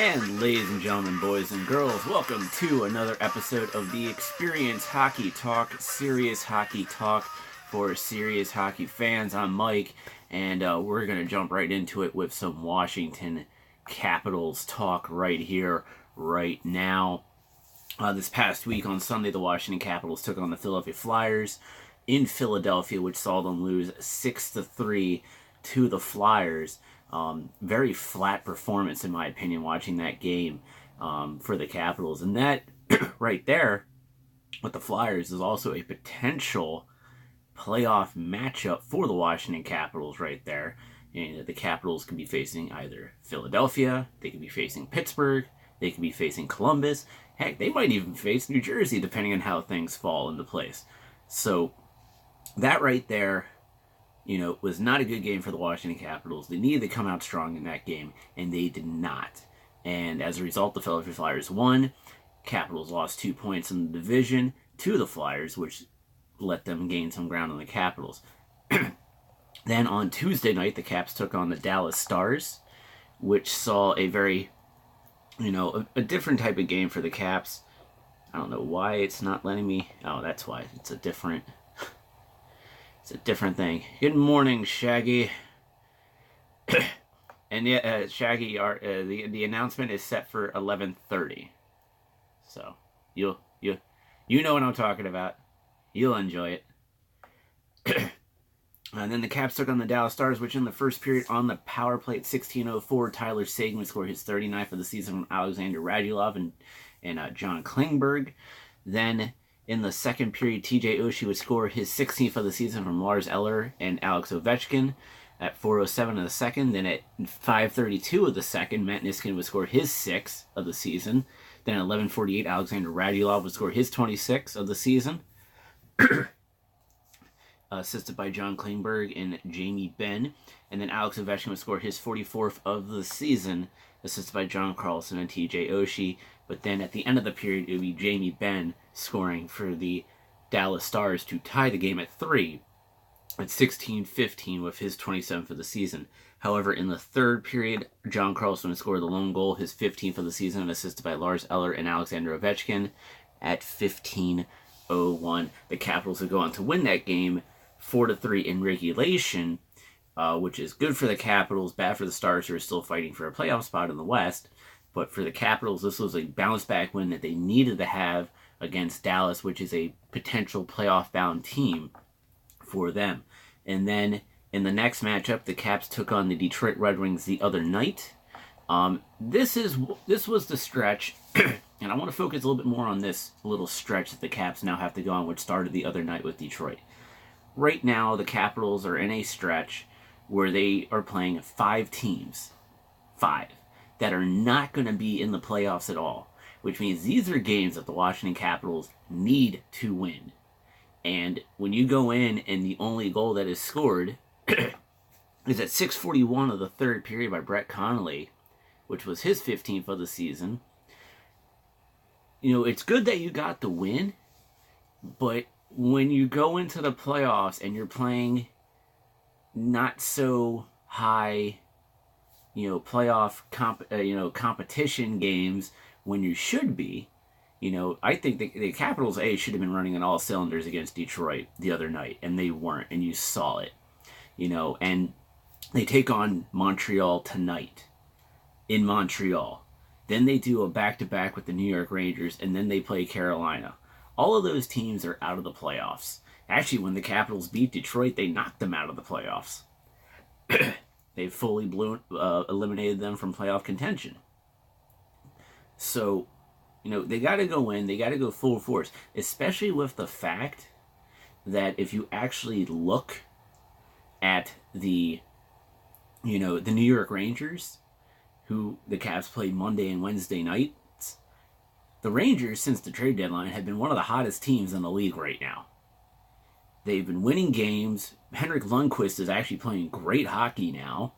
And ladies and gentlemen, boys and girls, welcome to another episode of the Experience Hockey Talk, serious hockey talk for serious hockey fans. I'm Mike, and we're going to jump right into it with some Washington Capitals talk right here, right now. This past week on Sunday, the Washington Capitals took on the Philadelphia Flyers in Philadelphia, which saw them lose 6-3 to the Flyers. Very flat performance, in my opinion, watching that game for the Capitals. And that right there with the Flyers is also a potential playoff matchup for the Washington Capitals right there. And the Capitals could be facing either Philadelphia, they could be facing Pittsburgh, they could be facing Columbus. Heck, they might even face New Jersey, depending on how things fall into place. So that right there, was not a good game for the Washington Capitals. They needed to come out strong in that game, and they did not. And as a result, the Philadelphia Flyers won. Capitals lost 2 points in the division to the Flyers, which let them gain some ground on the Capitals. Then on Tuesday night, the Caps took on the Dallas Stars, which saw a very, a different type of game for the Caps. I don't know why it's not letting me. Oh, that's why. It's a different thing. Good morning, Shaggy. And yeah, Shaggy, the announcement is set for 11:30. So you know what I'm talking about. You'll enjoy it. And then the Caps took on the Dallas Stars, which in the first period on the power play at 16:04, Tyler Seguin would score his 39th of the season from Alexander Radulov and John Klingberg. Then in the second period, TJ Oshie would score his 16th of the season from Lars Eller and Alex Ovechkin at 4:07 of the second. Then at 5:32 of the second, Matt Niskanen would score his 6th of the season. Then at 11:48, Alexander Radulov would score his 26th of the season. Assisted by John Klingberg and Jamie Benn. And then Alex Ovechkin would score his 44th of the season, assisted by John Carlson and TJ Oshie. But then at the end of the period, it would be Jamie Benn scoring for the Dallas Stars to tie the game at 3 at 16:15 with his 27th of the season. However, in the third period, John Carlson would score the lone goal, his 15th of the season, assisted by Lars Eller and Alexander Ovechkin at 15:01. The Capitals would go on to win that game 4-3 in regulation, which is good for the Capitals, bad for the Stars, who are still fighting for a playoff spot in the West. But for the Capitals, this was a bounce-back win that they needed to have against Dallas, which is a potential playoff-bound team for them. And then in the next matchup, the Caps took on the Detroit Red Wings the other night. This was the stretch, and I want to focus a little bit more on this little stretch that the Caps now have to go on, which started the other night with Detroit. Right now, the Capitals are in a stretch where they are playing 5 teams, that are not going to be in the playoffs at all, which means these are games that the Washington Capitals need to win. And when you go in and the only goal that is scored is at 6:41 of the third period by Brett Connolly, which was his 15th of the season, it's good that you got the win, but when you go into the playoffs and you're playing not so high, playoff competition games when you should be, I think the Capitals should have been running on all cylinders against Detroit the other night, and they weren't, and you saw it, and they take on Montreal tonight in Montreal. Then they do a back-to-back with the New York Rangers, and then they play Carolina. All of those teams are out of the playoffs. Actually, when the Capitals beat Detroit, they knocked them out of the playoffs. They fully eliminated them from playoff contention. So, they got to go in. They got to go full force, especially with the fact that if you actually look at the New York Rangers, who the Caps played Monday and Wednesday night, the Rangers, since the trade deadline, have been one of the hottest teams in the league right now. They've been winning games. Henrik Lundqvist is actually playing great hockey now.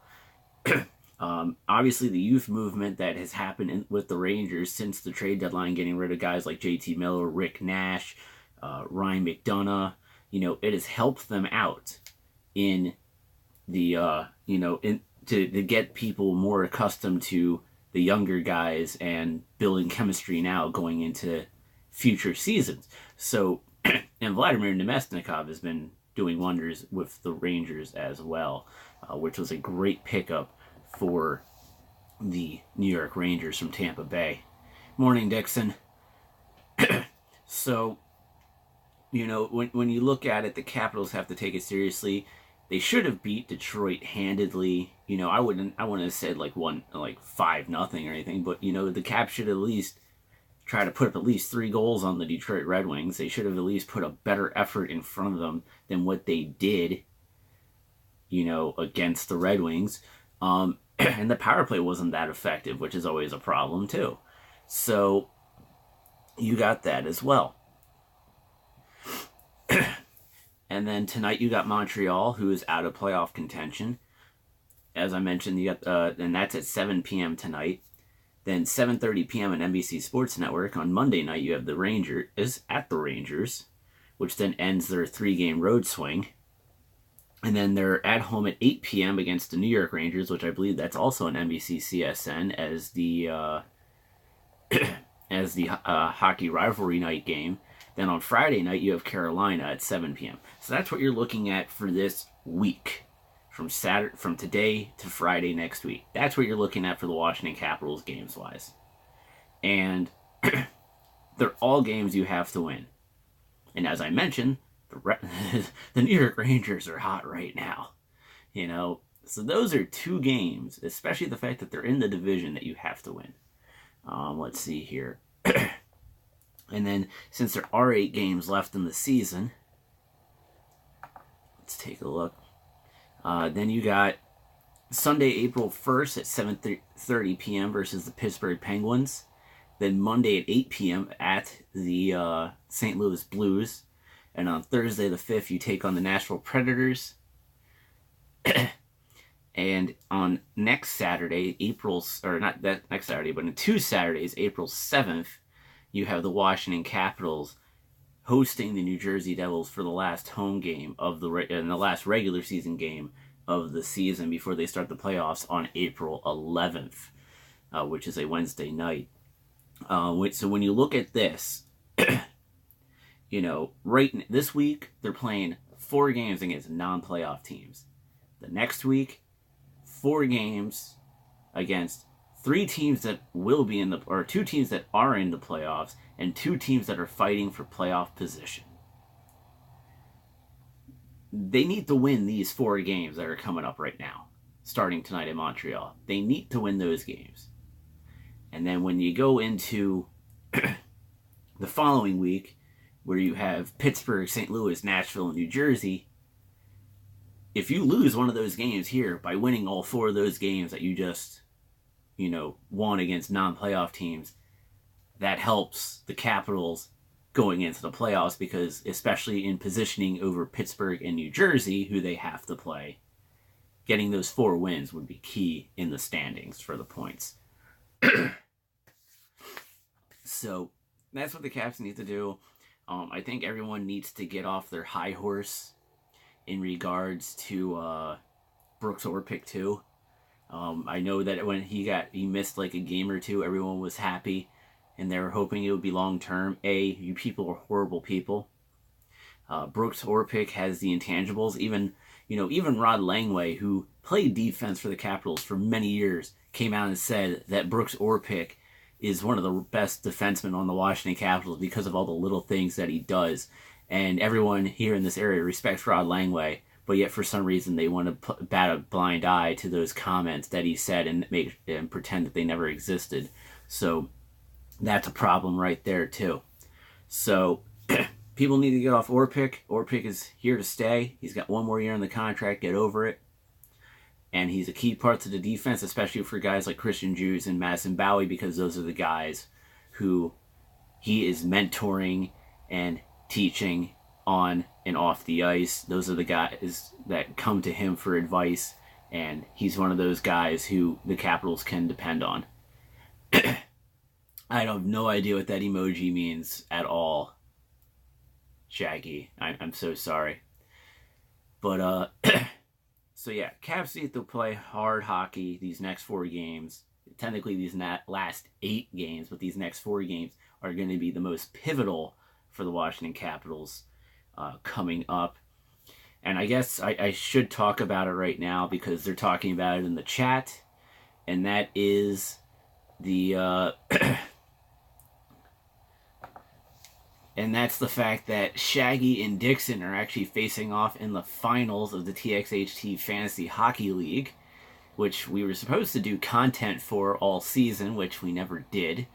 Obviously, the youth movement that has happened with the Rangers since the trade deadline, getting rid of guys like JT Miller, Rick Nash, Ryan McDonough, it has helped them out in the, to get people more accustomed to the younger guys and building chemistry now going into future seasons. So, and Vladimir Nemestnikov has been doing wonders with the Rangers as well, which was a great pickup for the New York Rangers from Tampa Bay. Morning, Dixon. So, when you look at it, the Capitals have to take it seriously. They should have beat Detroit handedly. I wouldn't have said like 5-0 or anything, but the Caps should at least try to put up at least 3 goals on the Detroit Red Wings. They should have at least put a better effort in front of them than what they did, against the Red Wings. And the power play wasn't that effective, which is always a problem too. So you got that as well. And then tonight you got Montreal, who is out of playoff contention. As I mentioned, you got and that's at 7 p.m. tonight. Then 7:30 p.m. on NBC Sports Network on Monday night you have the Rangers at the Rangers, which then ends their 3-game road swing. And then they're at home at 8 p.m. against the New York Rangers, which I believe that's also an NBC CSN as the hockey rivalry night game. Then on Friday night, you have Carolina at 7 p.m. So that's what you're looking at for this week, from today to Friday next week. That's what you're looking at for the Washington Capitals games-wise. And they're all games you have to win. And as I mentioned, the New York Rangers are hot right now. So those are 2 games, especially the fact that they're in the division, that you have to win. Let's see here. And then, since there are 8 games left in the season, let's take a look. Then you got Sunday, April 1st at 7:30 p.m. versus the Pittsburgh Penguins. Then Monday at 8 p.m. at the St. Louis Blues. And on Thursday the 5th, you take on the Nashville Predators. And on next Saturday, next Saturday, but in 2 Saturdays, April 7th, you have the Washington Capitals hosting the New Jersey Devils for the last home game of the last regular season game of the season before they start the playoffs on April 11th, which is a Wednesday night. So when you look at this, right this week they're playing 4 games against non-playoff teams. The next week, 4 games against 3 teams that will be 2 teams that are in the playoffs, and 2 teams that are fighting for playoff position. They need to win these 4 games that are coming up right now, starting tonight in Montreal. They need to win those games. And then when you go into the following week, where you have Pittsburgh, St. Louis, Nashville, and New Jersey, if you lose one of those games here by winning all 4 of those games that you just won against non-playoff teams, that helps the Capitals going into the playoffs, because especially in positioning over Pittsburgh and New Jersey, who they have to play, getting those 4 wins would be key in the standings for the points. So that's what the Caps need to do. I think everyone needs to get off their high horse in regards to Brooks Orpik too. I know that when he missed like a game or 2, everyone was happy, and they were hoping it would be long term. You people are horrible people. Brooks Orpik has the intangibles. Even Rod Langway, who played defense for the Capitals for many years, came out and said that Brooks Orpik is one of the best defensemen on the Washington Capitals because of all the little things that he does. And everyone here in this area respects Rod Langway, but yet for some reason they want to bat a blind eye to those comments that he said and pretend that they never existed. So that's a problem right there too. So people need to get off Orpik. Orpik is here to stay. He's got 1 more year on the contract. Get over it. And he's a key part to the defense, especially for guys like Christian Djoos and Madison Bowie, because those are the guys who he is mentoring and teaching on and off the ice. Those are the guys that come to him for advice, and he's one of those guys who the Capitals can depend on. I have no idea what that emoji means at all, Shaggy. I'm so sorry. But, so yeah, Caps need to play hard hockey these next 4 games. technically these last 8 games, but these next 4 games are going to be the most pivotal for the Washington Capitals coming up. And I guess I should talk about it right now because they're talking about it in the chat, and that is the and that's the fact that Shaggy and Dixon are actually facing off in the finals of the Txht Fantasy Hockey League, which we were supposed to do content for all season, which we never did.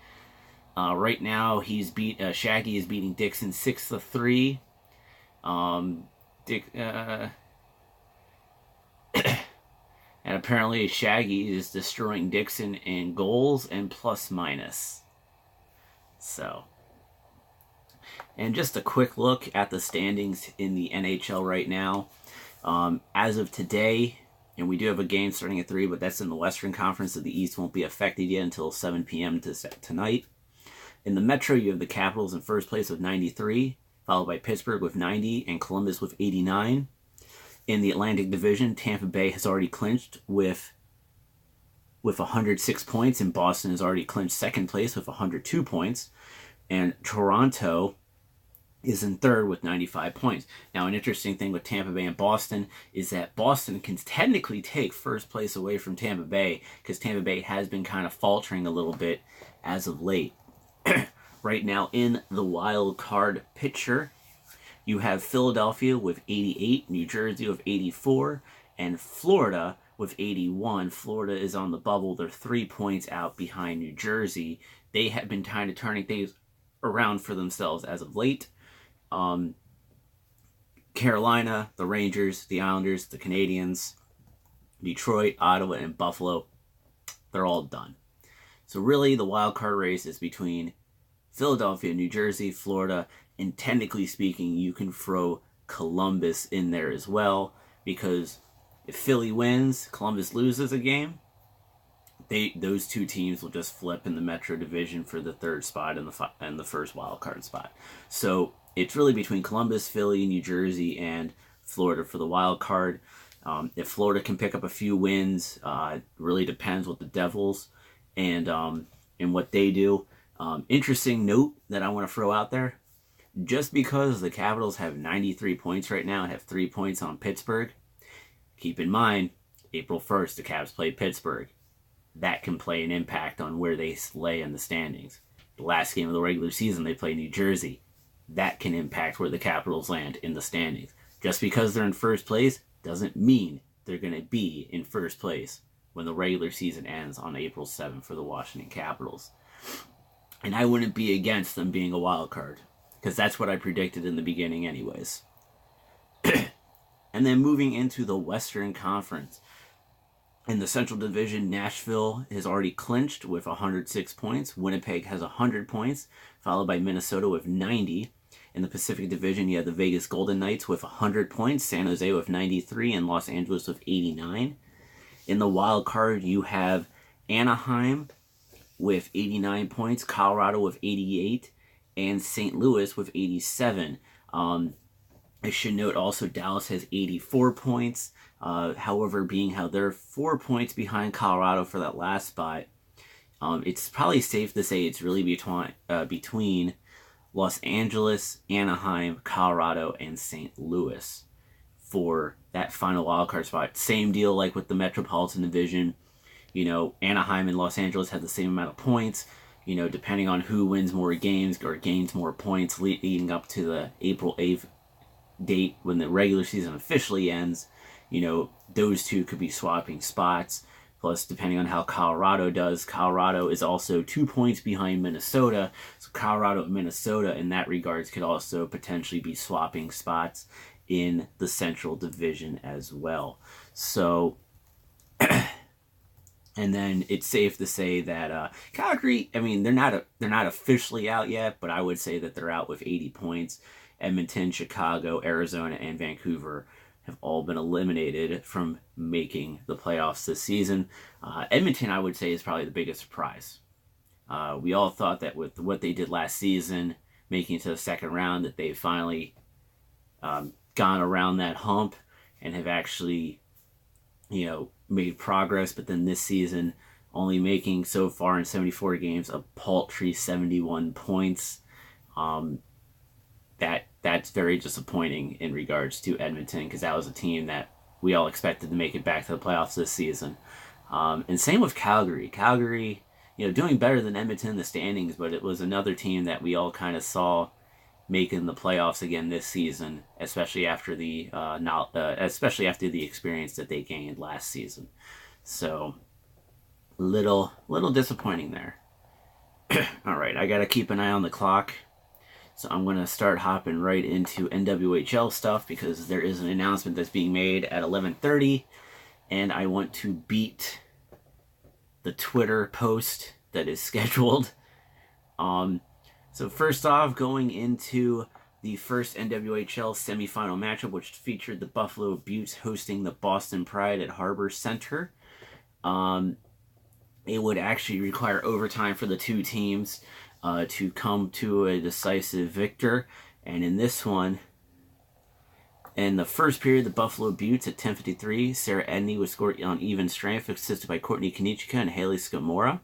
Right now, Shaggy is beating Dixon 6-3. And apparently Shaggy is destroying Dixon in goals and plus minus. So, and just a quick look at the standings in the NHL right now. As of today, and we do have a game starting at 3, but that's in the Western Conference, so the East won't be affected yet until 7 p.m. tonight. In the Metro, you have the Capitals in first place with 93, followed by Pittsburgh with 90 and Columbus with 89. In the Atlantic Division, Tampa Bay has already clinched with 106 points, and Boston has already clinched second place with 102 points. And Toronto is in third with 95 points. Now, an interesting thing with Tampa Bay and Boston is that Boston can technically take first place away from Tampa Bay because Tampa Bay has been kind of faltering a little bit as of late. Right now in the wild card picture, you have Philadelphia with 88, New Jersey with 84, and Florida with 81. Florida is on the bubble. They're 3 points out behind New Jersey. They have been kind of turning things around for themselves as of late. Carolina, the Rangers, the Islanders, the Canadiens, Detroit, Ottawa, and Buffalo, they're all done. So really, the wild card race is between Philadelphia, New Jersey, Florida, and technically speaking, you can throw Columbus in there as well, because if Philly wins, Columbus loses a game, those 2 teams will just flip in the Metro Division for the 3rd spot and the first wild card spot. So it's really between Columbus, Philly, New Jersey, and Florida for the wild card. If Florida can pick up a few wins, it really depends what the Devils and what they do. Interesting note that I want to throw out there. Just because the Capitals have 93 points right now and have 3 points on Pittsburgh, keep in mind, April 1st, the Caps play Pittsburgh. That can play an impact on where they lay in the standings. The last game of the regular season, they play New Jersey. That can impact where the Capitals land in the standings. Just because they're in first place doesn't mean they're going to be in first place when the regular season ends on April 7th for the Washington Capitals. And I wouldn't be against them being a wild card, because that's what I predicted in the beginning anyways. And then moving into the Western Conference. In the Central Division, Nashville has already clinched with 106 points. Winnipeg has 100 points, followed by Minnesota with 90. In the Pacific Division, you have the Vegas Golden Knights with 100 points, San Jose with 93, and Los Angeles with 89. In the wild card, you have Anaheim with 89 points, Colorado with 88, and St. Louis with 87. I should note also Dallas has 84 points. However, being how they're 4 points behind Colorado for that last spot, it's probably safe to say it's really between Los Angeles, Anaheim, Colorado, and St. Louis for that final wildcard spot. Same deal like with the Metropolitan Division. You know, Anaheim and Los Angeles have the same amount of points. You know, depending on who wins more games or gains more points leading up to the April 8th date when the regular season officially ends, you know, those two could be swapping spots. Plus, depending on how Colorado does, Colorado is also 2 points behind Minnesota. So Colorado and Minnesota in that regards could also potentially be swapping spots in the Central Division as well. So, and then it's safe to say that Calgary, I mean, they're not officially out yet, but I would say that they're out with 80 points. Edmonton, Chicago, Arizona, and Vancouver have all been eliminated from making the playoffs this season. Edmonton, I would say, is probably the biggest surprise. We all thought that with what they did last season, making it to the second round, that they finally gone around that hump and have actually, you know, made progress. But then this season, only making so far in 74 games a paltry 71 points. That's very disappointing in regards to Edmonton, because that was a team that we all expected to make it back to the playoffs this season. And same with Calgary. Calgary, doing better than Edmonton in the standings, but it was another team that we all kind of saw making the playoffs again this season, especially after the experience that they gained last season. So, little disappointing there. All right, I gotta keep an eye on the clock, so I'm gonna start hopping right into NWHL stuff, because there is an announcement that's being made at 11:30, and I want to beat the Twitter post that is scheduled. So first off, going into the first NWHL semifinal matchup, which featured the Buffalo Beauts hosting the Boston Pride at Harbor Center. It would actually require overtime for the two teams to come to a decisive victor. And in this one, in the first period, the Buffalo Beauts at 10:53, Sarah Edney would score on even strength, assisted by Courtney Konieczka and Haley Scamora.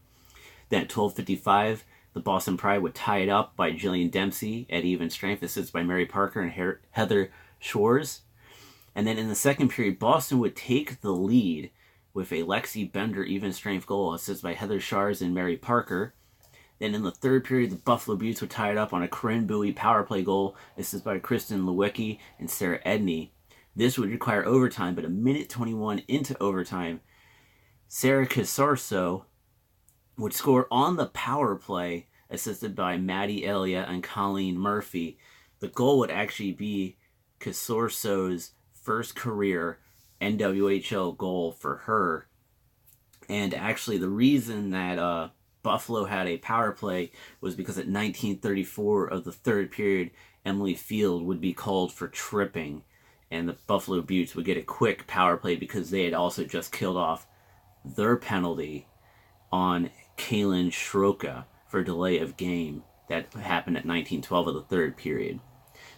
Then at 12:55, the Boston Pride would tie it up by Jillian Dempsey at even strength, assisted by Mary Parker and Heather Shores. And then in the second period, Boston would take the lead with a Lexi Bender even strength goal, assisted by Heather Shores and Mary Parker. Then in the third period, the Buffalo Beauts would tie it up on a Corinne Bowie power play goal, assisted by Kristen Lewicki and Sarah Edney. This would require overtime, but a minute 21 into overtime, Sarah Casorso would score on the power play, assisted by Maddie Elia and Colleen Murphy. The goal would actually be Casorso's first career NWHL goal for her. And actually, the reason that Buffalo had a power play was because at 19:34 of the third period, Emily Field would be called for tripping, and the Buffalo Beauts would get a quick power play because they had also just killed off their penalty on Kaylin Schroka for delay of game that happened at 19:12 of the third period.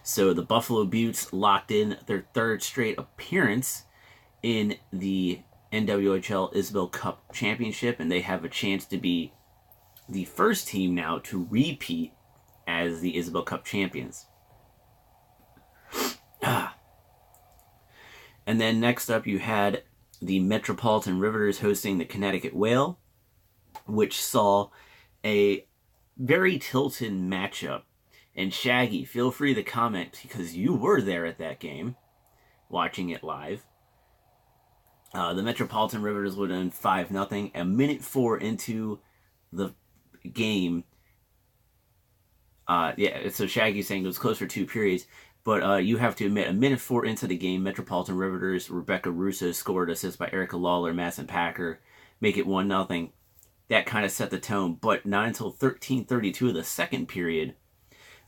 So the Buffalo Beauts locked in their third straight appearance in the NWHL Isabel Cup Championship, and they have a chance to be the first team now to repeat as the Isabel Cup champions. And then next up, you had the Metropolitan Riveters hosting the Connecticut Whale, which saw a very tilted matchup. And Shaggy, feel free to comment, because you were there at that game, watching it live. The Metropolitan Riveters would win 5-0. A minute 4 into the game, so Shaggy's saying it was close for 2 periods, but you have to admit, a minute 4 into the game, Metropolitan Riveters, Rebecca Russo scored, assist by Erica Lawler, Madison Packer, make it 1-0. That kind of set the tone, but not until 13:32 of the second period,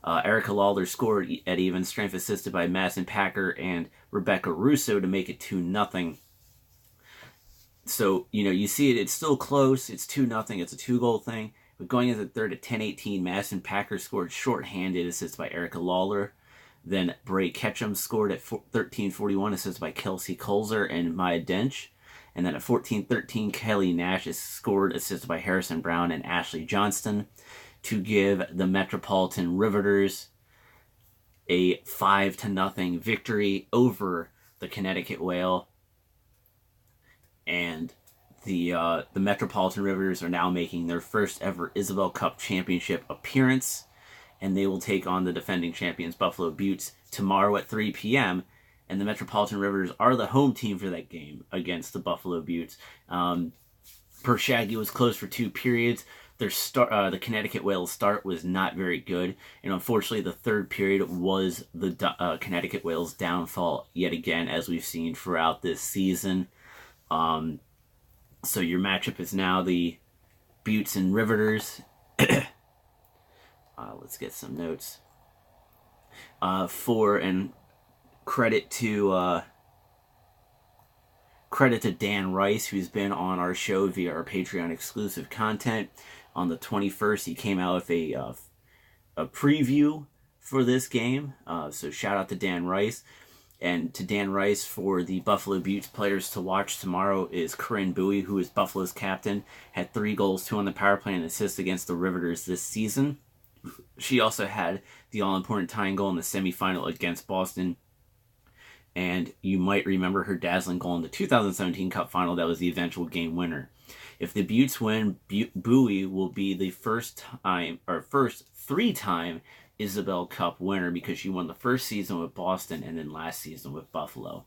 Erica Lawler scored at even strength, assisted by Madison Packer and Rebecca Russo to make it 2-0. So, you see it's still close. It's 2-0. It's a 2-goal thing. But going into the third at 10:18, Madison Packer scored shorthanded, assisted by Erica Lawler. Then Bray Ketchum scored at 13:41, assisted by Kelsey Colzer and Maya Dench. And then at 14:13, Kelly Nash is scored, assisted by Harrison Brown and Ashley Johnston, to give the Metropolitan Riveters a 5-0 victory over the Connecticut Whale. And the Metropolitan Riveters are now making their first ever Isabel Cup Championship appearance, and they will take on the defending champions Buffalo Beauts tomorrow at 3 p.m., and the Metropolitan Riveters are the home team for that game against the Buffalo Beauts. Per Shaggy was close for 2 periods. The Connecticut Whale's start was not very good, and unfortunately the third period was the Connecticut Whale's downfall yet again, as we've seen throughout this season. So your matchup is now the Beauts and Riveters. Let's get some notes. Credit to Dan Rice, who's been on our show via our Patreon exclusive content. On the 21st, he came out with a preview for this game. So shout out to Dan Rice. And to Dan Rice, for the Buffalo Buttes players to watch tomorrow is Corinne Bowie, who is Buffalo's captain, had 3 goals, 2 on the power play, and assists against the Riveters this season. She also had the all-important tying goal in the semifinal against Boston. And you might remember her dazzling goal in the 2017 Cup final that was the eventual game winner. If the Buttes win, Bowie will be the first 3-time Isabel Cup winner, because she won the first season with Boston and then last season with Buffalo.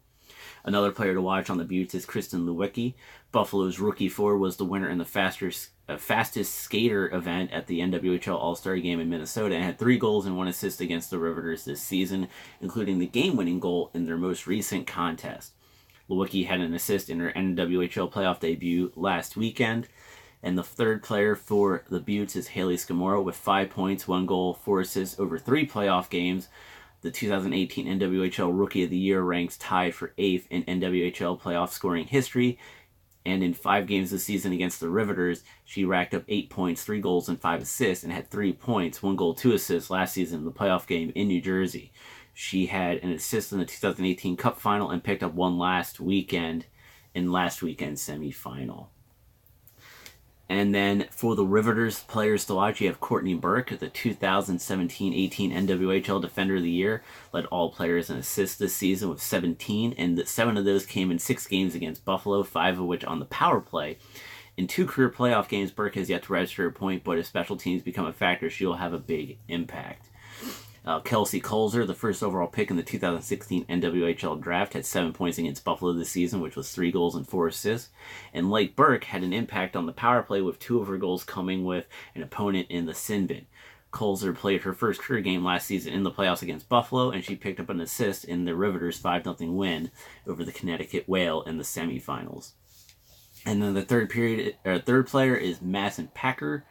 Another player to watch on the Buttes is Kristen Lewicki. Buffalo's rookie forward was the winner in the fastest skater event at the NWHL All-Star Game in Minnesota and had 3 goals and 1 assist against the Riveters this season, including the game-winning goal in their most recent contest. Lewicki had an assist in her NWHL playoff debut last weekend. And the third player for the Buttes is Haley Scamorra with 5 points, 1 goal, 4 assists over 3 playoff games. The 2018 NWHL Rookie of the Year ranks tied for 8th in NWHL playoff scoring history. And in 5 games this season against the Riveters, she racked up 8 points, 3 goals, and 5 assists, and had 3 points, 1 goal, 2 assists last season in the playoff game in New Jersey. She had an assist in the 2018 Cup final and picked up 1 last weekend in last weekend's semifinal. And then for the Riveters players to watch, you have Courtney Burke, the 2017-18 NWHL Defender of the Year, led all players in assists this season with 17, and 7 of those came in 6 games against Buffalo, 5 of which on the power play. In 2 career playoff games, Burke has yet to register a point, but if special teams become a factor, she will have a big impact. Kelsey Colzer, the first overall pick in the 2016 NWHL draft, had 7 points against Buffalo this season, which was 3 goals and 4 assists. And like Burke, had an impact on the power play, with 2 of her goals coming with an opponent in the sin bin. Colzer played her first career game last season in the playoffs against Buffalo, and she picked up an assist in the Riveters' 5-0 win over the Connecticut Whale in the semifinals. And then the third player is Madison Packer.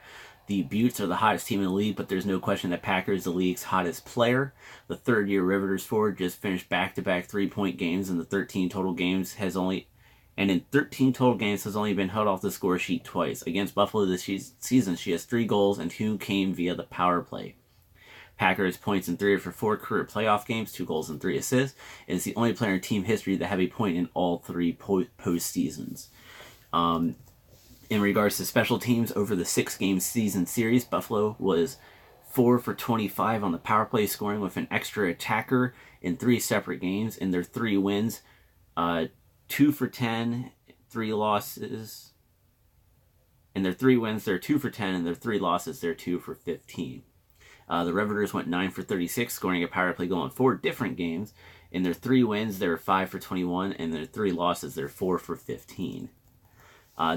The Buttes are the hottest team in the league, but there's no question that Packer is the league's hottest player. The third-year Riveters forward just finished back-to-back 3-point games in the 13 total games has only been held off the score sheet twice. Against Buffalo this season, she has 3 goals and 2 came via the power play. Packer has points in 3 of her 4 career playoff games, 2 goals and 3 assists, and is the only player in team history to have a point in all 3 postseasons. In regards to special teams, over the 6-game season series, Buffalo was 4 for 25 on the power play, scoring with an extra attacker in 3 separate games. In their 3 wins, 2 for 10, 3 losses. In their 3 wins, they're 2 for 10. In their 3 losses, they're 2 for 15. The Riveters went 9 for 36, scoring a power play goal in 4 different games. In their 3 wins, they were 5 for 21. And their 3 losses, they're 4 for 15.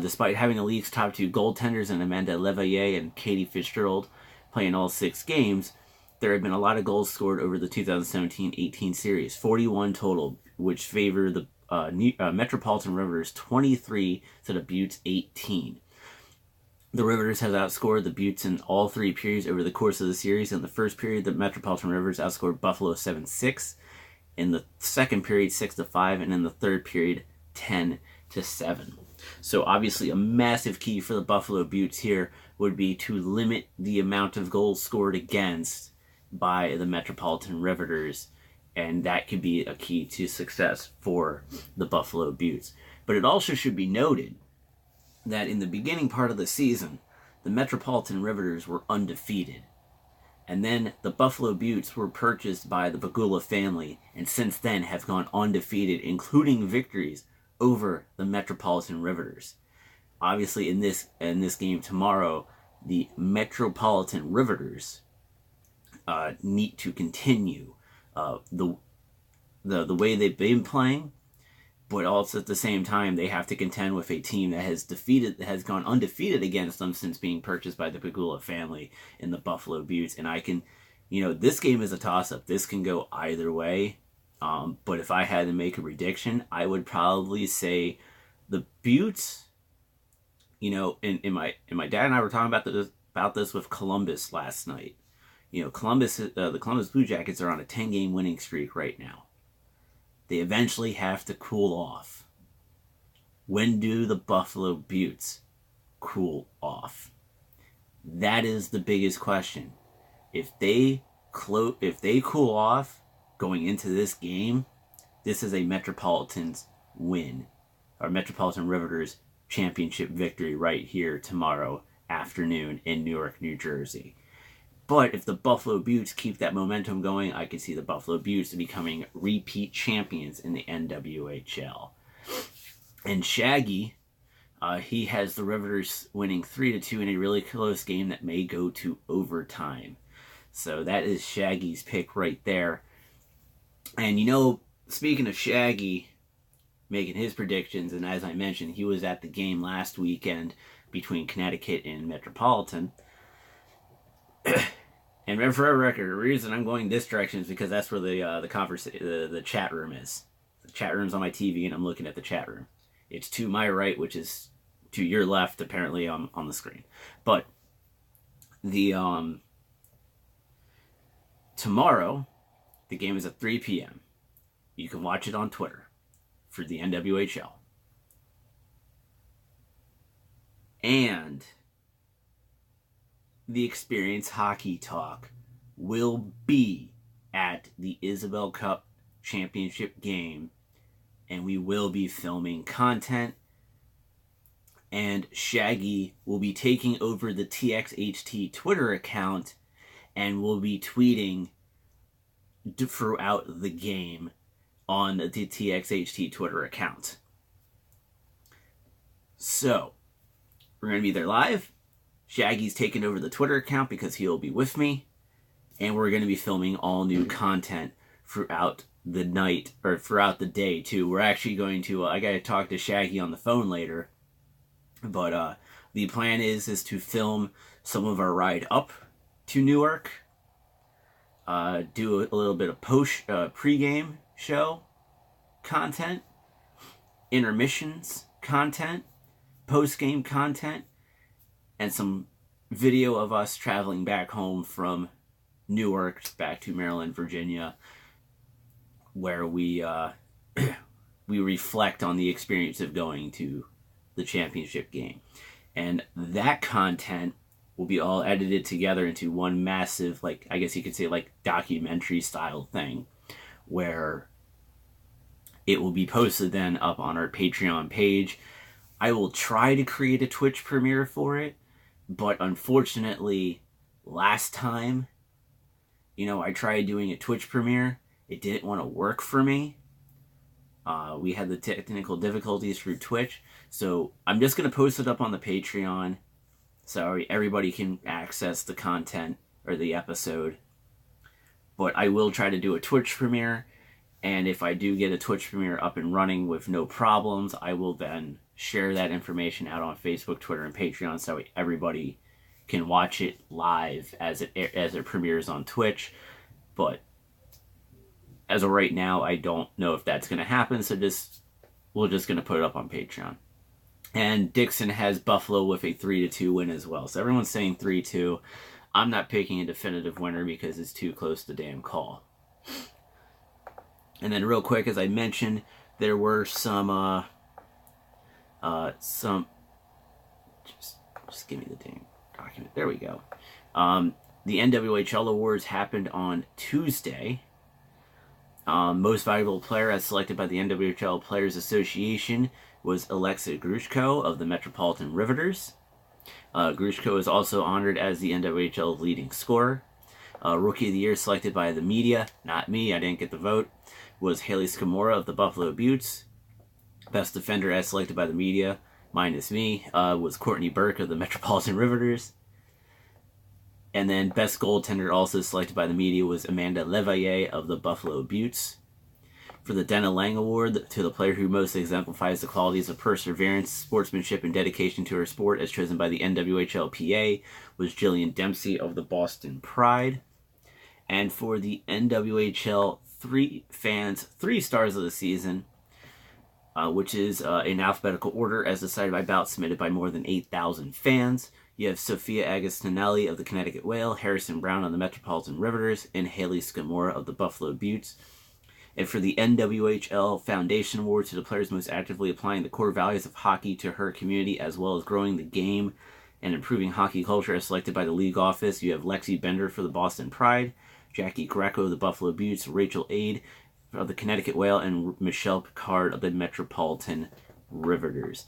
Despite having the league's top 2 goaltenders in Amanda Leveille and Katie Fitzgerald playing all 6 games, there have been a lot of goals scored over the 2017-18 series, 41 total, which favor the Metropolitan Riveters 23 to the Buttes 18. The Riveters have outscored the Buttes in all 3 periods over the course of the series. In the first period, the Metropolitan Riveters outscored Buffalo 7-6. In the second period, 6-5, and in the third period, 10-7. So obviously a massive key for the Buffalo Buttes here would be to limit the amount of goals scored against by the Metropolitan Riveters, and that could be a key to success for the Buffalo Buttes. But it also should be noted that in the beginning part of the season, the Metropolitan Riveters were undefeated. And then the Buffalo Buttes were purchased by the Bagula family, and since then have gone undefeated, including victories over the Metropolitan Riveters. Obviously, in this game tomorrow, the Metropolitan Riveters need to continue the way they've been playing, but also at the same time they have to contend with a team that has gone undefeated against them since being purchased by the Bagula family in the Buffalo Buttes. And this game is a toss-up. This can go either way. But if I had to make a prediction, I would probably say the Buttes. And my dad and I were talking about this with Columbus last night. The Columbus Blue Jackets are on a 10-game winning streak right now. They eventually have to cool off. When do the Buffalo Buttes cool off? That is the biggest question. If they cool off going into this game, this is a Metropolitans win, or Metropolitan Riveters championship victory right here tomorrow afternoon in Newark, New Jersey. But if the Buffalo Beauts keep that momentum going, I could see the Buffalo Beauts becoming repeat champions in the NWHL. And Shaggy, he has the Riveters winning 3-2 in a really close game that may go to overtime. So that is Shaggy's pick right there. And you know, speaking of Shaggy making his predictions, and as I mentioned, he was at the game last weekend between Connecticut and Metropolitan. And for our record, the reason I'm going this direction is because that's where the chat room is. The chat room's on my TV, and I'm looking at the chat room. It's to my right, which is to your left, apparently on the screen. But the tomorrow, the game is at 3 p.m. You can watch it on Twitter for the NWHL. And the Experience Hockey Talk will be at the Isabel Cup Championship game, and we will be filming content, and Shaggy will be taking over the Txht Twitter account and will be tweeting throughout the game on the Txht Twitter account. So, we're going to be there live. Shaggy's taking over the Twitter account because he'll be with me. And we're going to be filming all new content throughout the night, or throughout the day, too. We're actually going to, I got to talk to Shaggy on the phone later. But the plan is to film some of our ride up to Newark. Do a little bit of pre-game show content. Intermissions content. Post-game content. And some video of us traveling back home from Newark back to Maryland, Virginia, where we we reflect on the experience of going to the championship game. And that content will be all edited together into one massive, like, I guess you could say, like, documentary style thing, where it will be posted then up on our Patreon page. I will try to create a Twitch premiere for it, but unfortunately, last time, you know, I tried doing a Twitch premiere. It didn't want to work for me. We had the technical difficulties through Twitch. So I'm just going to post it up on the Patreon. So everybody can access the content or the episode. But I will try to do a Twitch premiere. And if I do get a Twitch premiere up and running with no problems, I will then share that information out on Facebook, Twitter, and Patreon so everybody can watch it live as it premieres on Twitch. But as of right now, I don't know if that's going to happen, so we're just going to put it up on Patreon. And Dixon has Buffalo with a 3-2 win as well. So everyone's saying 3-2. I'm not picking a definitive winner because it's too close to the damn call. And then real quick, as I mentioned, there were some just give me the damn document. There we go. The NWHL awards happened on Tuesday. Most valuable player as selected by the NWHL Players Association was Alexa Grushko of the Metropolitan Riveters. Grushko is also honored as the NWHL leading scorer. Rookie of the Year selected by the media, not me, I didn't get the vote, was Haley Scamora of the Buffalo Beauts. Best defender as selected by the media, minus me, was Courtney Burke of the Metropolitan Riveters. And then best goaltender also selected by the media was Amanda Leveille of the Buffalo Beauts. For the Dena Lang Award to the player who most exemplifies the qualities of perseverance, sportsmanship, and dedication to her sport as chosen by the NWHLPA was Jillian Dempsey of the Boston Pride. And for the NWHL 3 stars of the season, which is in alphabetical order as decided by ballot submitted by more than 8,000 fans. You have Sophia Agostinelli of the Connecticut Whale, Harrison Brown of the Metropolitan Riveters, and Haley Scamora of the Buffalo Beauts. And for the NWHL Foundation Award to the players most actively applying the core values of hockey to her community, as well as growing the game and improving hockey culture as selected by the league office, you have Lexi Bender for the Boston Pride, Jackie Greco of the Buffalo Beauts, Rachel Aid of the Connecticut Whale, and Michelle Picard of the Metropolitan Riveters.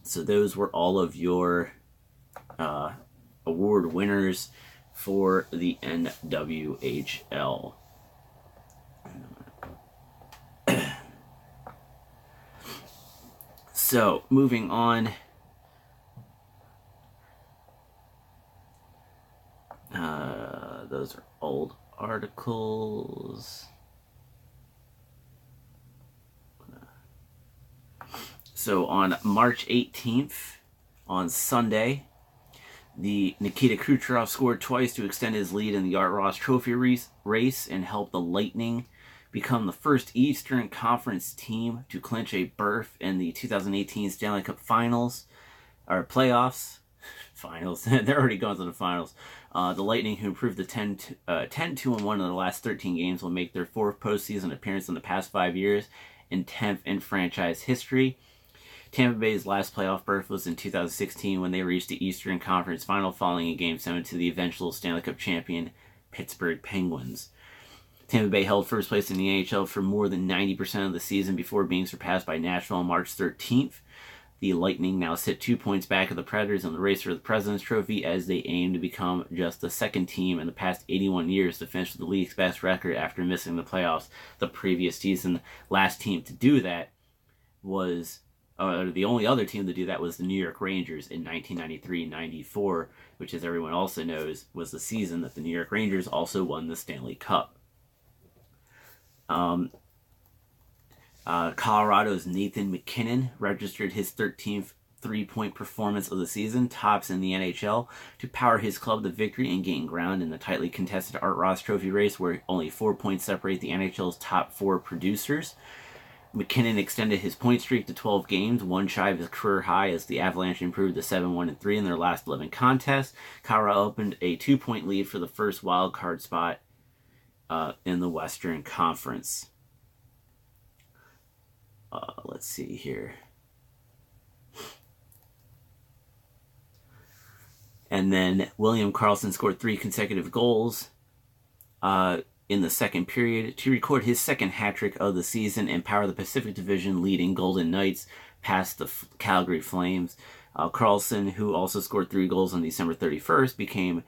So those were all of your award winners for the NWHL. So, moving on. Those are old articles. So, on March 18th, on Sunday, the Nikita Kucherov scored twice to extend his lead in the Art Ross Trophy race and help the Lightning become the first Eastern Conference team to clinch a berth in the 2018 Stanley Cup Finals, or playoffs. Finals. They're already going to the finals. The Lightning, who improved to 10-2-1 in the last 13 games, will make their 4th postseason appearance in the past 5 years and 10th in franchise history. Tampa Bay's last playoff berth was in 2016 when they reached the Eastern Conference Final, falling in Game 7 to the eventual Stanley Cup champion Pittsburgh Penguins. Tampa Bay held first place in the NHL for more than 90% of the season before being surpassed by Nashville on March 13th. The Lightning now sit 2 points back of the Predators in the race for the President's Trophy as they aim to become just the second team in the past 81 years to finish with the league's best record after missing the playoffs the previous season. Last team to do that was, the only other team to do that was the New York Rangers in 1993-94, which, as everyone also knows, was the season that the New York Rangers also won the Stanley Cup. Colorado's Nathan MacKinnon registered his 13th three-point performance of the season, tops in the NHL, to power his club to victory and gain ground in the tightly contested Art Ross Trophy race, where only 4 points separate the NHL's top 4 producers. MacKinnon extended his point streak to 12 games, one shy of his career high, as the Avalanche improved to 7-1-3 in their last 11 contests. Colorado opened a 2-point lead for the first wild card spot in the Western Conference. Let's see here. And then William Karlsson scored 3 consecutive goals in the second period to record his second hat-trick of the season and power the Pacific Division leading Golden Knights past the Calgary Flames. Karlsson, who also scored 3 goals on December 31st, became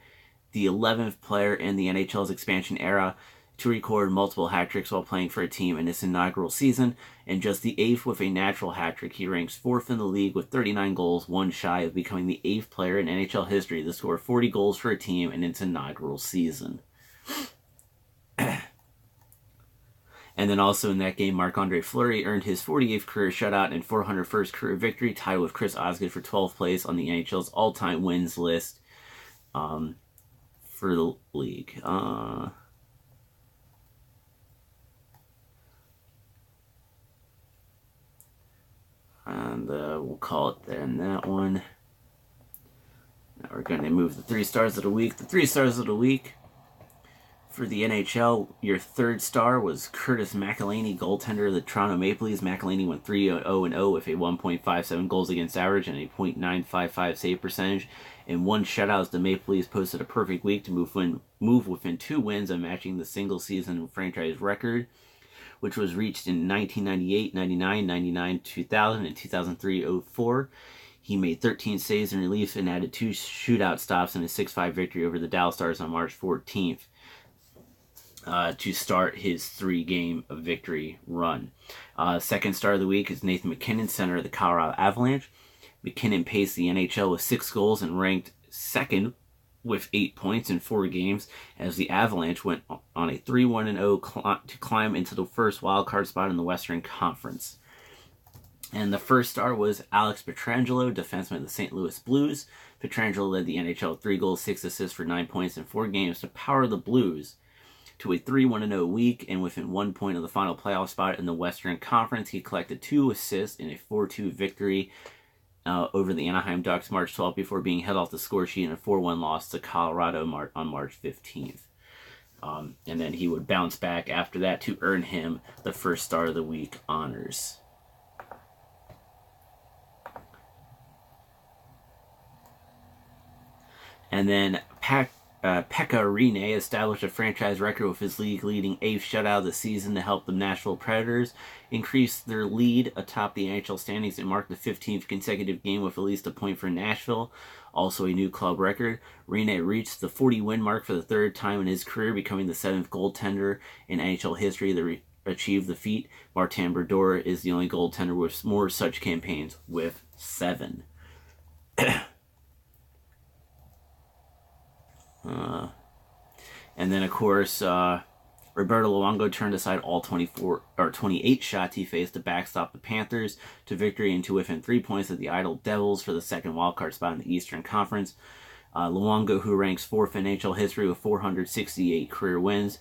the 11th player in the NHL's expansion era to record multiple hat-tricks while playing for a team in this inaugural season, and just the 8th with a natural hat-trick. He ranks 4th in the league with 39 goals, one shy of becoming the 8th player in NHL history to score 40 goals for a team in its inaugural season. And then also in that game, Marc-Andre Fleury earned his 48th career shutout and 401st career victory, tied with Chris Osgood for 12th place on the NHL's all-time wins list for the league. And we'll call it then that one. Now we're going to move the 3 stars of the week. The 3 stars of the week for the NHL, your 3rd star was Curtis McElhinney, goaltender of the Toronto Maple Leafs. McElhinney went 3-0-0 with a 1.57 goals against average and a .955 save percentage. In 1 shutout, the Maple Leafs posted a perfect week to move within 2 wins of matching the single-season franchise record, which was reached in 1998, 99, 99, 2000, and 2003-04. He made 13 saves in relief and added 2 shootout stops in a 6-5 victory over the Dallas Stars on March 14th to start his 3-game victory run. 2nd star of the week is Nathan MacKinnon, center of the Colorado Avalanche. MacKinnon paced the NHL with 6 goals and ranked 2nd with 8 points in 4 games as the Avalanche went on a 3-1-0 to climb into the first wildcard spot in the Western Conference. And the 1st star was Alex Pietrangelo, defenseman of the St. Louis Blues. Pietrangelo led the NHL with 3 goals, 6 assists for 9 points in 4 games to power the Blues to a 3-1-0 week, and within 1 point of the final playoff spot in the Western Conference. He collected 2 assists in a 4-2 victory over the Anaheim Ducks March 12th before being held off the score sheet in a 4-1 loss to Colorado on March 15th. And then he would bounce back after that to earn him the 1st star of the week honors. And then Pekka Rinne established a franchise record with his league-leading 8th shutout of the season to help the Nashville Predators increase their lead atop the NHL standings and mark the 15th consecutive game with at least a point for Nashville. Also a new club record. Rinne reached the 40-win mark for the third time in his career, becoming the 7th goaltender in NHL history to achieve the feat. Martin Brodeur is the only goaltender with more such campaigns, with 7. And then, of course, Roberto Luongo turned aside all 28 shots he faced to backstop the Panthers to victory and to within 3 points of the Idle Devils for the second wildcard spot in the Eastern Conference. Luongo, who ranks 4th in NHL history with 468 career wins,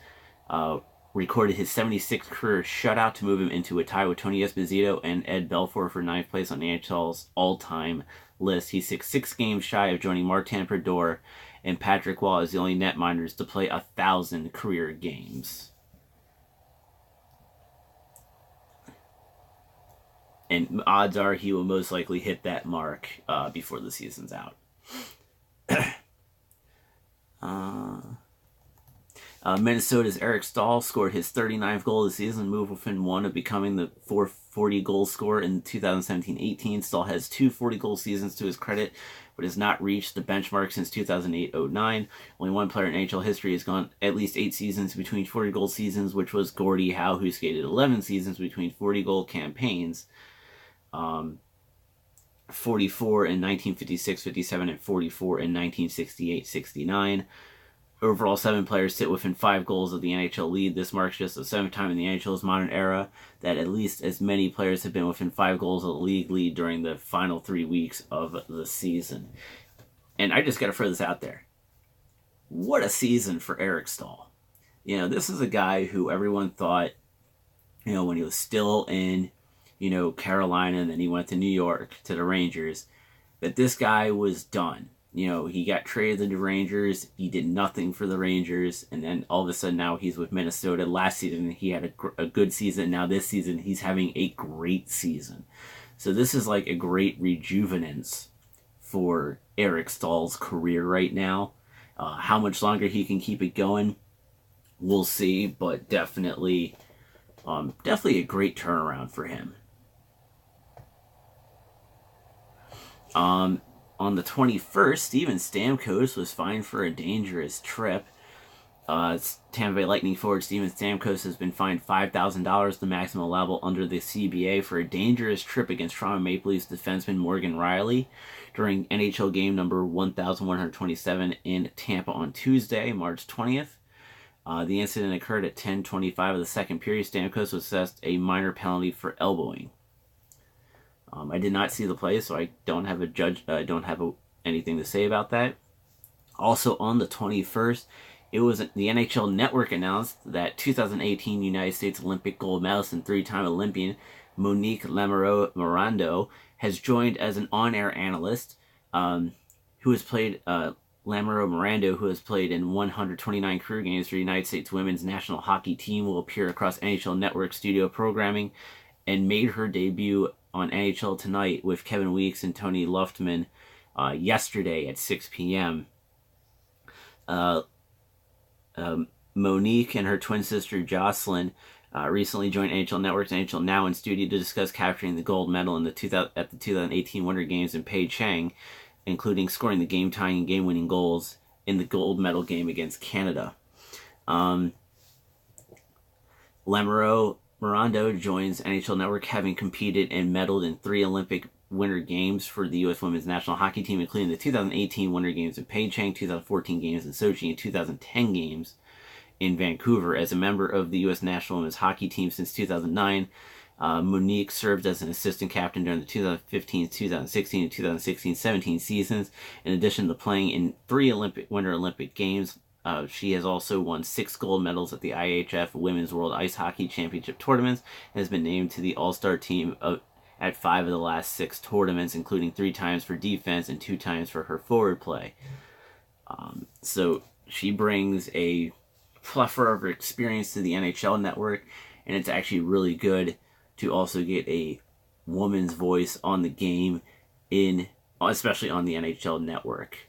recorded his 76th career shutout to move him into a tie with Tony Esposito and Ed Belfour for 9th place on the NHL's all-time list. He's 6 games shy of joining Martin Brodeur and Patrick Wall as the only netminders to play 1,000 career games. And odds are he will most likely hit that mark before the season's out. Minnesota's Eric Staal scored his 39th goal of the season, moved within 1 of becoming the 440 goal scorer in 2017-18. Staal has 2 40-goal seasons to his credit, but has not reached the benchmark since 2008-09. Only one player in NHL history has gone at least 8 seasons between 40-goal seasons, which was Gordie Howe, who skated 11 seasons between 40-goal campaigns. 44 in 1956-57 and 44 in 1968-69. Overall, 7 players sit within 5 goals of the NHL lead. This marks just the 7th time in the NHL's modern era that at least as many players have been within 5 goals of the league lead during the final 3 weeks of the season. And I just got to throw this out there. What a season for Eric Staal. You know, this is a guy who everyone thought, you know, when he was still in, you know, Carolina, and then he went to New York to the Rangers, that this guy was done. You know, he got traded to the Rangers. He did nothing for the Rangers. And then all of a sudden now he's with Minnesota. Last season he had a good season. Now this season he's having a great season. So this is like a great rejuvenance for Eric Staal's career right now. How much longer he can keep it going, we'll see. But definitely a great turnaround for him. On the 21st, Steven Stamkos was fined for a dangerous trip. Tampa Bay Lightning forward Steven Stamkos has been fined $5,000, the maximum allowable under the CBA, for a dangerous trip against Toronto Maple Leafs defenseman Morgan Rielly during NHL game number 1127 in Tampa on Tuesday, March 20th. The incident occurred at 10:25 of the second period. Stamkos was assessed a minor penalty for elbowing. I did not see the play, so I don't have anything to say about that. Also on the 21st, it was the NHL Network announced that 2018 United States Olympic gold medalist and 3-time Olympian Monique Lamoureux-Morando has joined as an on-air analyst, who has played Lamoureux-Morando, who has played in 129 career games for the United States women's national hockey team, will appear across NHL Network studio programming and made her debut on NHL Tonight with Kevin Weeks and Tony Luftman yesterday at 6 p.m. Monique and her twin sister Jocelyn recently joined NHL Network's NHL Now in studio to discuss capturing the gold medal at the 2018 Winter Games in Pyeongchang, including scoring the game-tying and game-winning goals in the gold medal game against Canada. Lamoureux-Morando joins NHL Network, having competed and medaled in 3 Olympic Winter Games for the U.S. women's national hockey team, including the 2018 Winter Games in Pyeongchang, 2014 Games in Sochi, and 2010 Games in Vancouver. As a member of the U.S. national women's hockey team since 2009, Monique served as an assistant captain during the 2015, 2016, and 2016-17 seasons. In addition to playing in 3 Winter Olympic Games, she has also won 6 gold medals at the IHF Women's World Ice Hockey Championship tournaments and has been named to the All-Star team at 5 of the last 6 tournaments, including 3 times for defense and 2 times for her forward play. So she brings a plethora of experience to the NHL Network, and it's actually really good to also get a woman's voice on the game, especially on the NHL Network.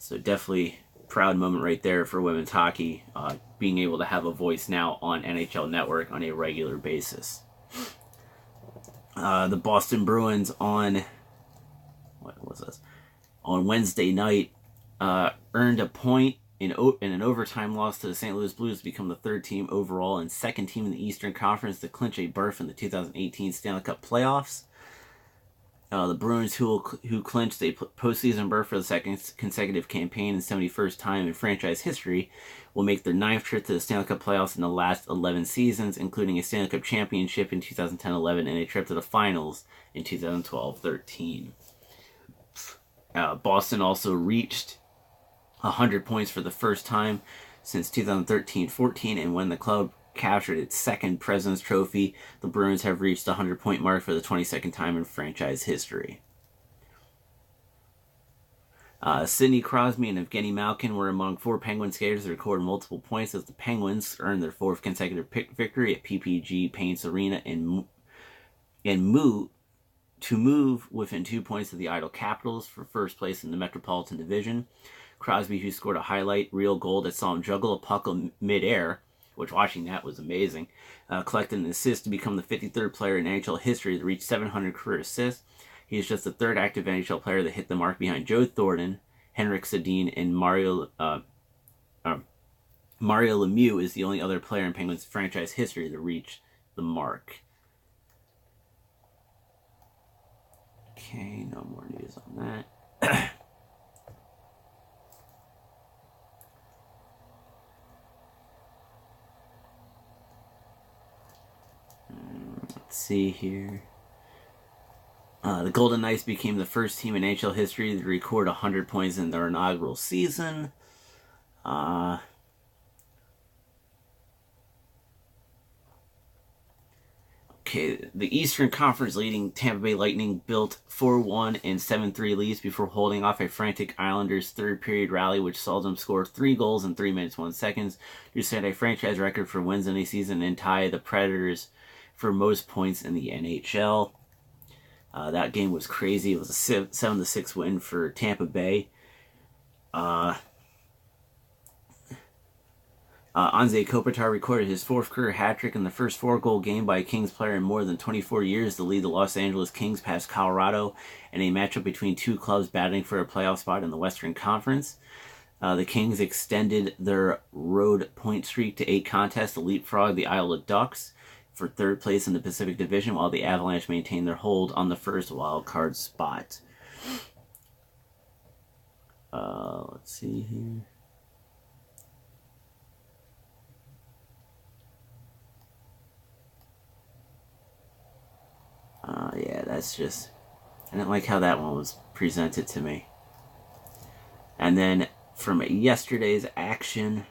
So definitely proud moment right there for women's hockey, being able to have a voice now on NHL Network on a regular basis. The Boston Bruins on Wednesday night earned a point in an overtime loss to the St. Louis Blues to become the third team overall and second team in the Eastern Conference to clinch a berth in the 2018 Stanley Cup playoffs. The Bruins, who clinched a postseason berth for the second consecutive campaign and 71st time in franchise history, will make their 9th trip to the Stanley Cup playoffs in the last 11 seasons, including a Stanley Cup championship in 2010-11 and a trip to the finals in 2012-13. Boston also reached 100 points for the first time since 2013-14, and when the club captured its second President's Trophy, the Bruins have reached the 100-point mark for the 22nd time in franchise history. Sidney Crosby and Evgeny Malkin were among 4 Penguin skaters that recorded multiple points as the Penguins earned their 4th consecutive victory at PPG Paints Arena to move within 2 points of the Idle Capitals for first place in the Metropolitan Division. Crosby, who scored a highlight reel goal that saw him juggle a puck mid-air, which watching that was amazing, collected an assist to become the 53rd player in NHL history to reach 700 career assists. He is just the 3rd active NHL player that hit the mark behind Joe Thornton, Henrik Sedin, and Mario Lemieux is the only other player in Penguins franchise history to reach the mark. Okay, no more news on that. Let's see here. The Golden Knights became the first team in NHL history to record 100 points in their inaugural season. Okay, the Eastern Conference leading Tampa Bay Lightning built 4-1 and 7-3 leads before holding off a frantic Islanders third-period rally, which saw them score 3 goals in 3 minutes 1 seconds to set a franchise record for wins in a season and tie the Predators for most points in the NHL. That game was crazy. It was a 7-6 win for Tampa Bay. Anze Kopitar recorded his 4th career hat-trick in the first 4-goal game by a Kings player in more than 24 years to lead the Los Angeles Kings past Colorado in a matchup between 2 clubs battling for a playoff spot in the Western Conference. The Kings extended their road point streak to 8 contests to leapfrog the Iowa Ducks for 3rd place in the Pacific Division, while the Avalanche maintained their hold on the first wild card spot. Let's see here. Yeah, that's just... I didn't like how that one was presented to me. And then from yesterday's action,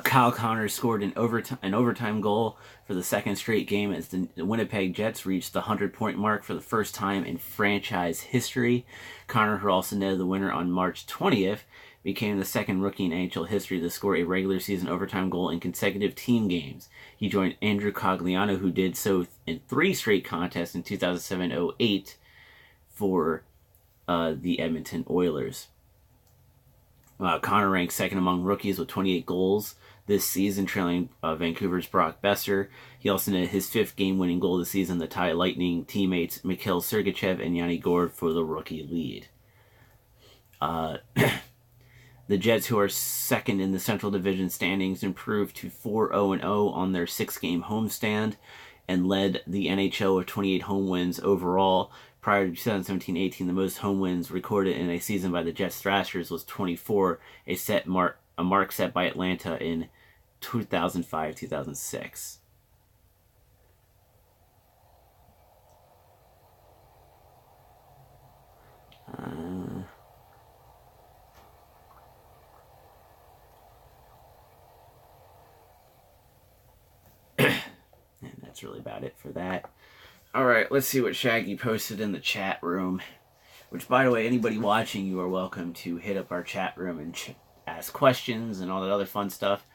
Kyle Connors scored an overtime goal for the 2nd straight game as the Winnipeg Jets reached the 100-point mark for the first time in franchise history. Connor, who also netted the winner on March 20th, became the 2nd rookie in NHL history to score a regular season overtime goal in consecutive team games. He joined Andrew Cogliano, who did so in 3 straight contests in 2007-08 for the Edmonton Oilers. Connor ranked 2nd among rookies with 28 goals this season, trailing Vancouver's Brock Besser. He also netted his 5th game-winning goal this season to tie Lightning teammates Mikhail Sergachev and Yanni Gourde for the rookie lead. The Jets, who are 2nd in the Central Division standings, improved to 4-0-0 on their 6-game homestand and led the NHL with 28 home wins overall. Prior to 2017-18, the most home wins recorded in a season by the Jets Thrashers was 24, a mark set by Atlanta in 2005-2006. And that's really about it for that. Alright, let's see what Shaggy posted in the chat room. Which, by the way, anybody watching, you are welcome to hit up our chat room and ask questions and all that other fun stuff.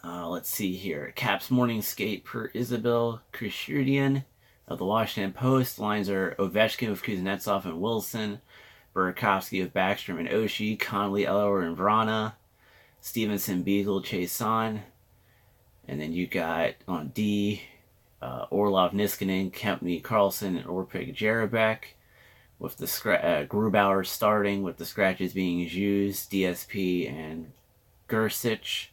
Let's see here. Caps morning skate per Isabel Krishudian of the Washington Post. Lines are Ovechkin with Kuznetsov and Wilson, Burakovsky with Backstrom and Oshie, Connolly, Ellower, and Vrana, Stevenson, Beagle, Chason, and then you got on D, Orlov, Niskanen, Kempny, Carlson, and Orpik, Jarabek, with the Grubauer starting, with the scratches being used, DSP and Gersich.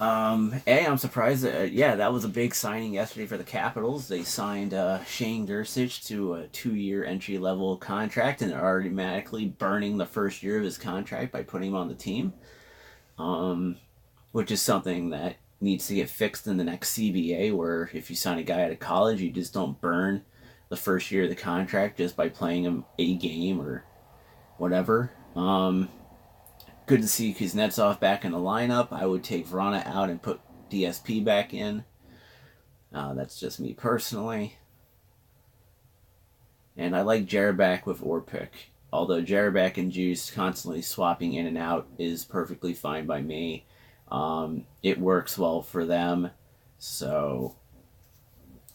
I'm surprised that, that was a big signing yesterday for the Capitals. They signed Shane Gersich to a 2-year entry-level contract, and they're automatically burning the first year of his contract by putting him on the team, which is something that needs to get fixed in the next CBA, where if you sign a guy out of college, you just don't burn the first year of the contract just by playing him a game or whatever. Good to see Kuznetsov back in the lineup. I would take Vrana out and put DSP back in. That's just me personally. And I like Jarabek with Orpik. Although Jarabek and Juice constantly swapping in and out is perfectly fine by me. It works well for them. So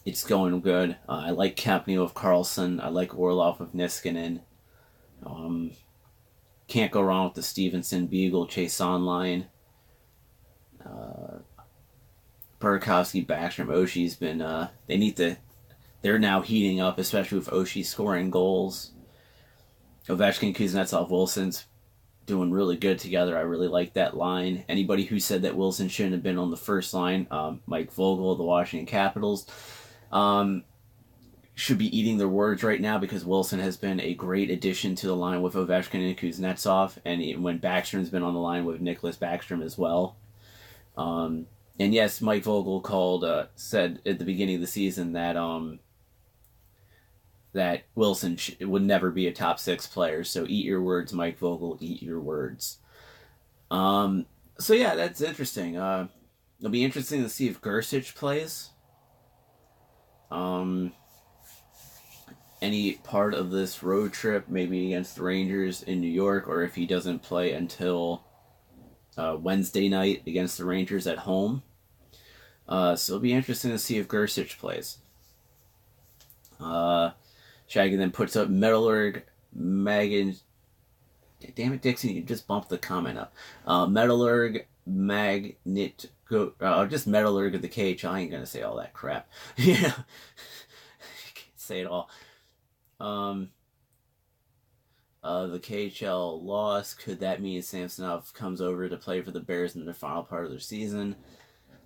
it's going good. I like Kempny with Carlson. I like Orlov with Niskanen. Can't go wrong with the Stevenson, Beagle, Chason line. Burakovsky, Backstrom, Oshie's been, they're now heating up, especially with Oshie scoring goals. Ovechkin, Kuznetsov, Wilson's doing really good together. I really like that line. Anybody who said that Wilson shouldn't have been on the first line, Mike Vogel of the Washington Capitals, should be eating their words right now, because Wilson has been a great addition to the line with Ovechkin and Kuznetsov, and when Backstrom's been on the line with Nicholas Backstrom as well. And yes, Mike Vogel said at the beginning of the season that that Wilson would never be a top 6 player. So eat your words, Mike Vogel, eat your words. So yeah, that's interesting. It'll be interesting to see if Gersich plays. Any part of this road trip, maybe against the Rangers in New York, or if he doesn't play until Wednesday night against the Rangers at home. So it'll be interesting to see if Gersich plays. Shaggy then puts up Metallurg, Damn it, Dixon, you just bumped the comment up. Metallurg, just Metallurg of the KHL. I ain't gonna say all that crap. Yeah, can't say it all. The KHL loss, could that mean Samsonov comes over to play for the Bears in the final part of their season?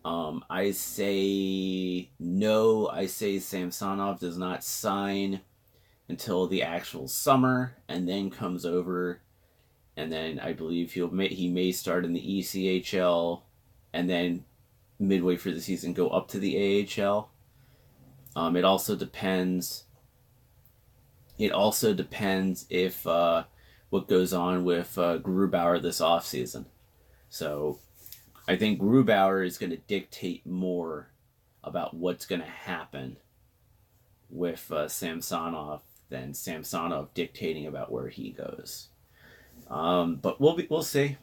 I say no. I say Samsonov does not sign until the actual summer, and then comes over, and then I believe he may start in the ECHL, and then midway through the season go up to the AHL. It also depends if what goes on with Grubauer this offseason. So I think Grubauer is going to dictate more about what's going to happen with Samsonov than Samsonov dictating about where he goes. But we'll see.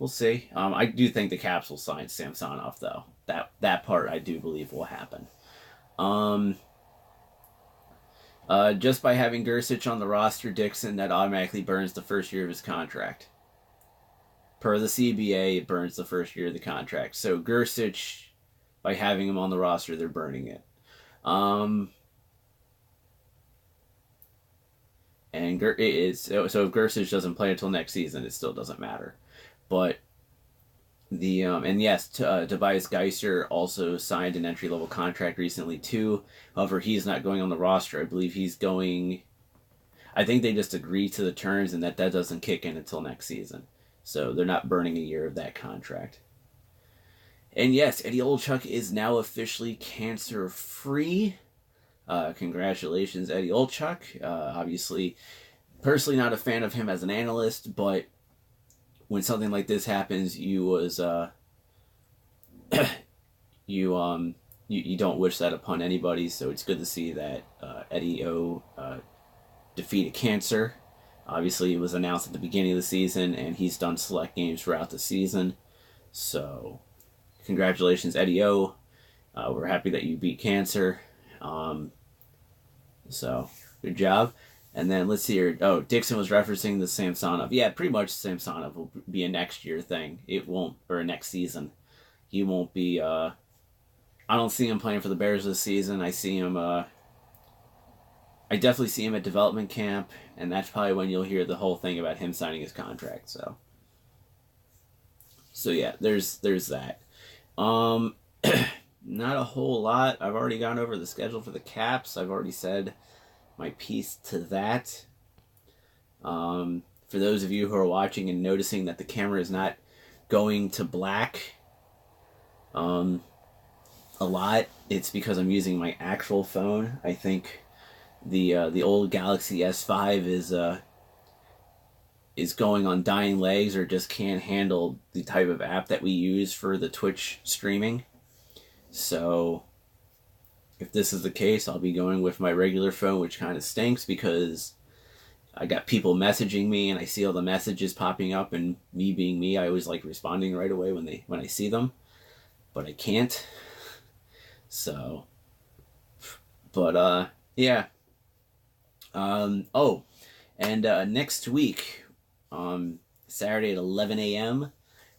I do think the Caps will sign Samsonov, though. That part I do believe will happen. Just by having Gersich on the roster, Dixon, that automatically burns the first year of his contract. Per the CBA, it burns the first year of the contract. So Gersich, by having him on the roster, they're burning it. And so if Gersich doesn't play until next season, it still doesn't matter. But Tobias Geiser also signed an entry-level contract recently too. However, he's not going on the roster. I believe he's going. I think they just agreed to the terms, and that doesn't kick in until next season. So they're not burning a year of that contract. And yes, Eddie Olczyk is now officially cancer-free. Congratulations, Eddie Olczyk. Obviously, personally not a fan of him as an analyst, but when something like this happens, you don't wish that upon anybody. So it's good to see that Eddie O defeated cancer. Obviously, it was announced at the beginning of the season, and he's done select games throughout the season. So, congratulations, Eddie O. We're happy that you beat cancer. So, good job. And then let's see here. Oh, Dixon was referencing the Samsonov. Yeah, pretty much Samsonov will be a next year thing. It won't, or next season. He won't be, I don't see him playing for the Bears this season. I see him, I definitely see him at development camp, and that's probably when you'll hear the whole thing about him signing his contract, so yeah, there's that. Not a whole lot. I've already gone over the schedule for the Caps. I've already said my piece to that. For those of you who are watching and noticing that the camera is not going to black a lot, it's because I'm using my actual phone. I think the old Galaxy S5 is going on dying legs, or just can't handle the type of app that we use for the Twitch streaming. So if this is the case, I'll be going with my regular phone, which kind of stinks because I got people messaging me and I see all the messages popping up, and me being me, I always like responding right away when I see them, but I can't. So, but yeah. Oh, and next week, Saturday at 11 a.m.,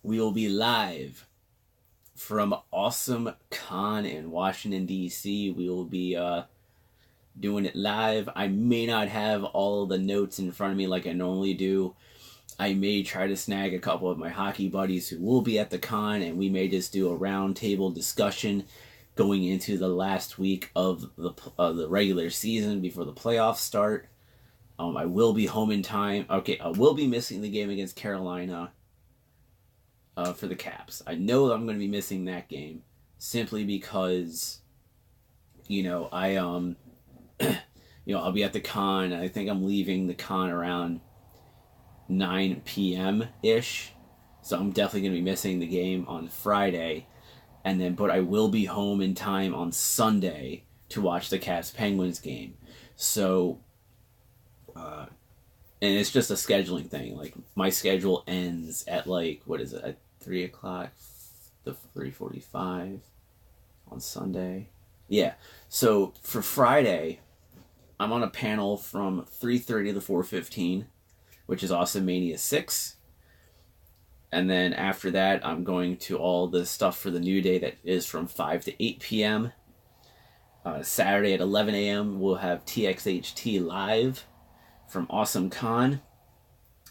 we will be live from Awesome Con in Washington, D.C. We will be doing it live. I may not have all the notes in front of me like I normally do. I may try to snag a couple of my hockey buddies who will be at the con, and we may just do a roundtable discussion going into the last week of the regular season before the playoffs start. I will be home in time. Okay, I will be missing the game against Carolina for the Caps. I know that I'm going to be missing that game simply because, I I'll be at the con. I think I'm leaving the con around 9 p.m. ish, so I'm definitely going to be missing the game on Friday, but I will be home in time on Sunday to watch the Caps Penguins game. So, and it's just a scheduling thing. Like, my schedule ends at at 3 o'clock, the 3:45 on Sunday. Yeah. So for Friday, I'm on a panel from 3:30 to 4:15, which is Awesome Mania 6. And then after that, I'm going to all the stuff for the New Day that is from 5 to 8 p.m. Saturday at 11 a.m., we'll have TXHT live from Awesome Con.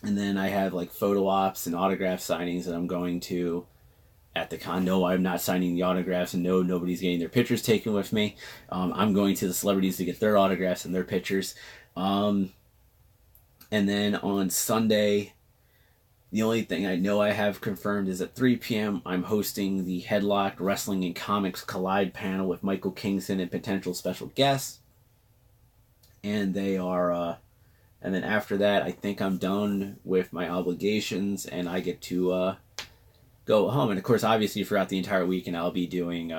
And then I have photo ops and autograph signings that I'm going to at the con. No, I'm not signing the autographs, and no, nobody's getting their pictures taken with me. I'm going to the celebrities to get their autographs and their pictures. And then on Sunday, the only thing I know I have confirmed is at 3 p.m. I'm hosting the Headlocked Wrestling and Comics Collide panel with Michael Kingston and potential special guests. And they are... and then after that, I think I'm done with my obligations, and I get to go home. And of course, obviously, throughout the entire weekend, I'll be doing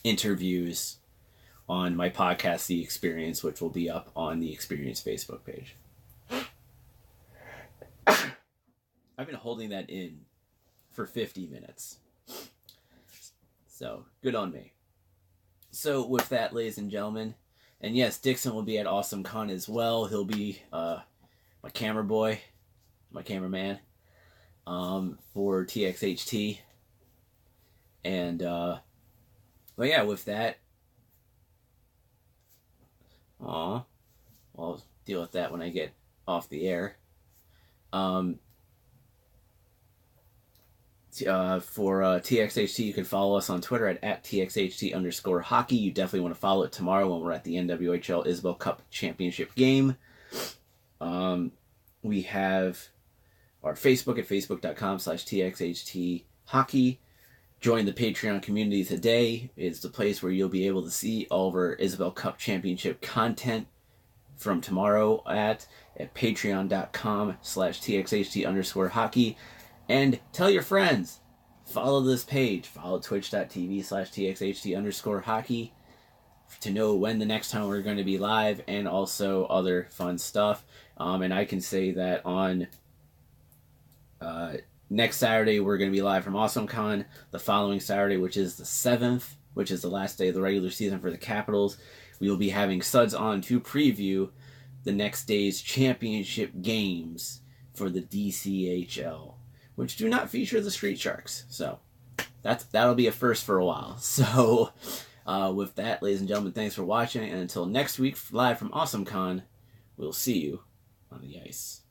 interviews on my podcast, The Experience, which will be up on the Experience Facebook page. I've been holding that in for 50 minutes. So, good on me. So, with that, ladies and gentlemen, and yes, Dixon will be at Awesome Con as well. He'll be my camera boy, my cameraman, for TXHT. And, but yeah, with that, I'll deal with that when I get off the air. For TXHT, you can follow us on Twitter at TXHT_hockey. You definitely want to follow it tomorrow when we're at the NWHL Isabel Cup Championship game. We have our Facebook at facebook.com/TXHT_hockey. Join the Patreon community today. It's the place where you'll be able to see all of our Isabel Cup Championship content from tomorrow at patreon.com/TXHT_hockey. And tell your friends. Follow this page. Follow twitch.tv/TXHT_hockey to know when the next time we're going to be live, and also other fun stuff. And I can say that on next Saturday, we're going to be live from AwesomeCon. The following Saturday, which is the 7th, which is the last day of the regular season for the Capitals. We will be having Suds on to preview the next day's championship games for the DCHL, which do not feature the Street Sharks. So that'll be a first for a while. So with that, ladies and gentlemen, thanks for watching, and until next week, live from AwesomeCon, we'll see you on the ice.